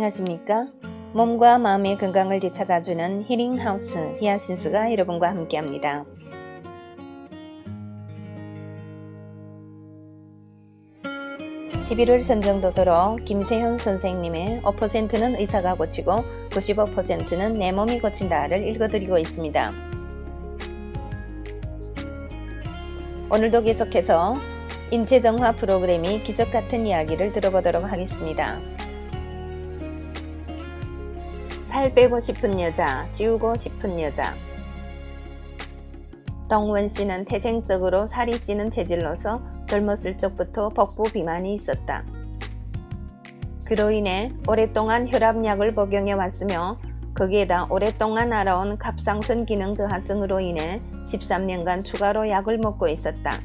안녕하십니까? 몸과 마음의 건강을 되찾아주는 힐링하우스 히아신스가 여러분과 함께합니다. 11월 선정도서로 김세현 선생님의 5%는 의사가 고치고 95%는 내 몸이 고친다를 읽어드리고 있습니다. 오늘도 계속해서 인체정화 프로그램이 기적같은 이야기를 들어보도록 하겠습니다. 살 빼고 싶은 여자, 찌우고 싶은 여자. 덩원씨는 태생적으로 살이 찌는 체질로서 젊었을 적부터 복부 비만이 있었다. 그로 인해 오랫동안 혈압약을 복용해 왔으며 거기에다 오랫동안 알아온 갑상선 기능 저하증으로 인해 13년간 추가로 약을 먹고 있었다.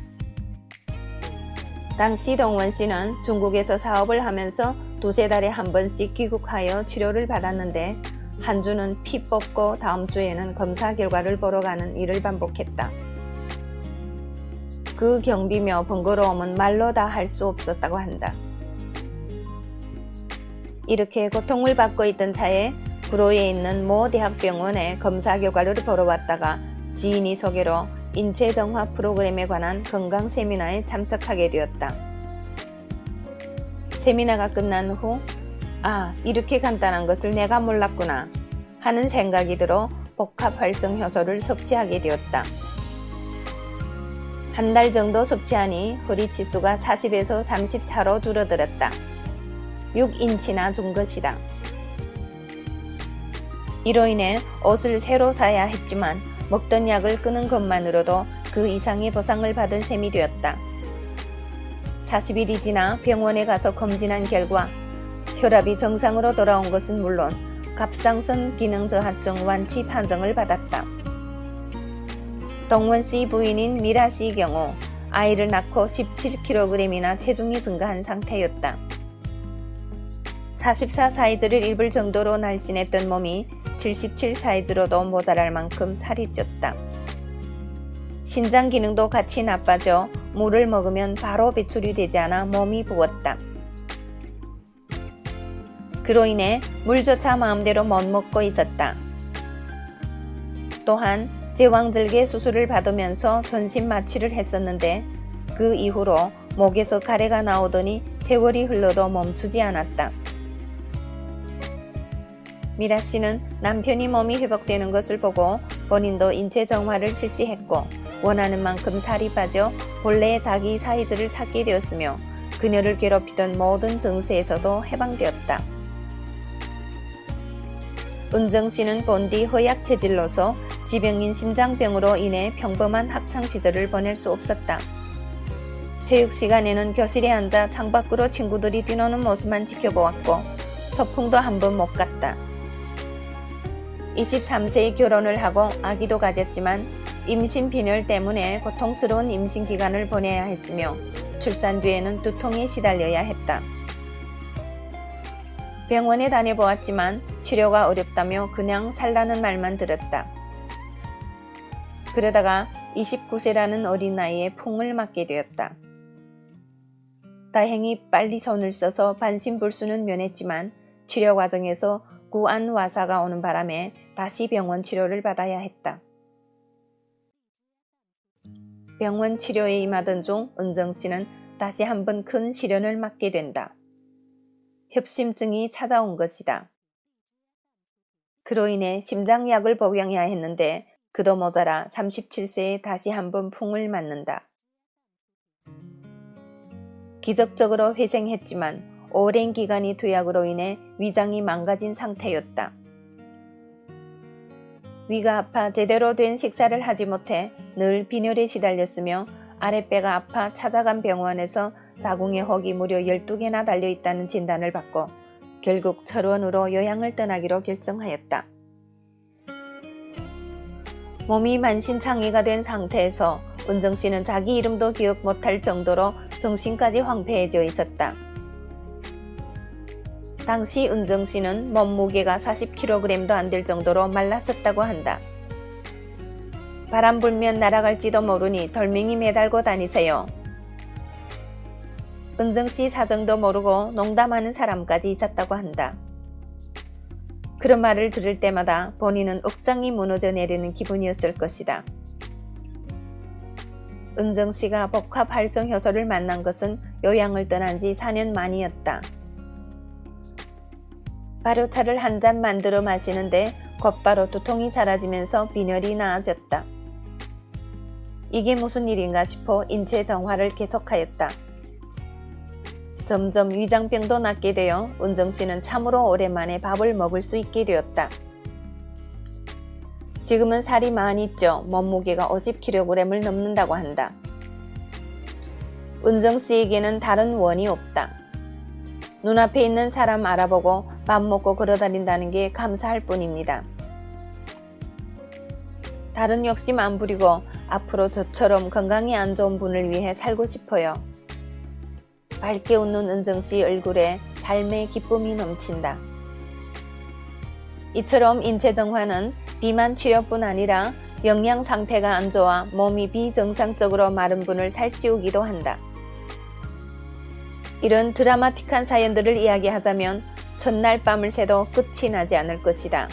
당시 덩원씨는 중국에서 사업을 하면서 두세 달에 한 번씩 귀국하여 치료를 받았는데 한 주는 피 뽑고 다음 주에는 검사 결과를 보러 가는 일을 반복했다. 그 경비며 번거로움은 말로 다 할 수 없었다고 한다. 이렇게 고통을 받고 있던 차에 구로에 있는 모 대학병원에 검사 결과를 보러 왔다가 지인이 소개로 인체정화 프로그램에 관한 건강 세미나에 참석하게 되었다. 세미나가 끝난 후 이렇게 간단한 것을 내가 몰랐구나 하는 생각이 들어 복합활성효소를 섭취하게 되었다. 한 달 정도 섭취하니 허리치수가 40에서 34로 줄어들었다. 6인치나 준 것이다. 이로 인해 옷을 새로 사야 했지만 먹던 약을 끊은 것만으로도 그 이상의 보상을 받은 셈이 되었다. 40일이 지나 병원에 가서 검진한 결과 혈압이 정상으로 돌아온 것은 물론 갑상선 기능 저하증 완치 판정을 받았다. 덩원씨 부인인 미라씨의 경우 아이를 낳고 17kg이나 체중이 증가한 상태였다. 44 사이즈를 입을 정도로 날씬했던 몸이 77 사이즈로도 모자랄 만큼 살이 쪘다. 신장 기능도 같이 나빠져 물을 먹으면 바로 배출이 되지 않아 몸이 부었다. 그로 인해 물조차 마음대로 못 먹고 있었다. 또한 제왕절개 수술을 받으면서 전신 마취를 했었는데 그 이후로 목에서 가래가 나오더니 세월이 흘러도 멈추지 않았다. 미라씨는 남편이 몸이 회복되는 것을 보고 본인도 인체정화를 실시했고 원하는 만큼 살이 빠져 본래의 자기 사이즈를 찾게 되었으며 그녀를 괴롭히던 모든 증세에서도 해방되었다. 은정씨는 본디 허약 체질로서 지병인 심장병으로 인해 평범한 학창시절을 보낼 수 없었다. 체육시간에는 교실에 앉아 창밖으로 친구들이 뛰노는 모습만 지켜보았고 소풍도 한 번 못 갔다. 23세에 결혼을 하고 아기도 가졌지만 임신 빈혈 때문에 고통스러운 임신 기간을 보내야 했으며 출산 뒤에는 두통에 시달려야 했다. 병원에 다녀보았지만 치료가 어렵다며 그냥 살라는 말만 들었다. 그러다가 29세라는 어린 나이에 풍을 맞게 되었다. 다행히 빨리 손을 써서 반신불수는 면했지만 치료 과정에서 구안와사가 오는 바람에 다시 병원 치료를 받아야 했다. 병원 치료에 임하던 중 은정씨는 다시 한번 큰 시련을 맞게 된다. 협심증이 찾아온 것이다. 그로 인해 심장약을 복용해야 했는데 그도 모자라 37세에 다시 한번 풍을 맞는다. 기적적으로 회생했지만 오랜 기간이 투약으로 인해 위장이 망가진 상태였다. 위가 아파 제대로 된 식사를 하지 못해 늘 빈혈에 시달렸으며 아랫배가 아파 찾아간 병원에서 자궁의 혹이 무려 12개나 달려있다는 진단을 받고 결국 철원으로 요양을 떠나기로 결정하였다. 몸이 만신창이가 된 상태에서 은정씨는 자기 이름도 기억 못할 정도로 정신까지 황폐해져 있었다. 당시 은정씨는 몸무게가 40kg도 안 될 정도로 말랐었다고 한다. 바람 불면 날아갈지도 모르니 덜멩이 매달고 다니세요. 은정씨 사정도 모르고 농담하는 사람까지 있었다고 한다. 그런 말을 들을 때마다 본인은 억장이 무너져 내리는 기분이었을 것이다. 은정씨가 복합 활성 효소를 만난 것은 요양을 떠난 지 4년 만이었다. 발효차를 한 잔 만들어 마시는데 곧바로 두통이 사라지면서 빈혈이 나아졌다. 이게 무슨 일인가 싶어 인체 정화를 계속하였다. 점점 위장병도 낫게 되어 은정씨는 참으로 오랜만에 밥을 먹을 수 있게 되었다. 지금은 살이 많이 쪄 몸무게가 50kg을 넘는다고 한다. 은정씨에게는 다른 원이 없다. 눈앞에 있는 사람 알아보고 밥 먹고 걸어다닌다는 게 감사할 뿐입니다. 다른 욕심 안 부리고 앞으로 저처럼 건강이 안 좋은 분을 위해 살고 싶어요. 밝게 웃는 은정씨 얼굴에 삶의 기쁨이 넘친다. 이처럼 인체 정화는 비만 치료뿐 아니라 영양 상태가 안 좋아 몸이 비정상적으로 마른 분을 살찌우기도 한다. 이런 드라마틱한 사연들을 이야기하자면 첫날 밤을 새도 끝이 나지 않을 것이다.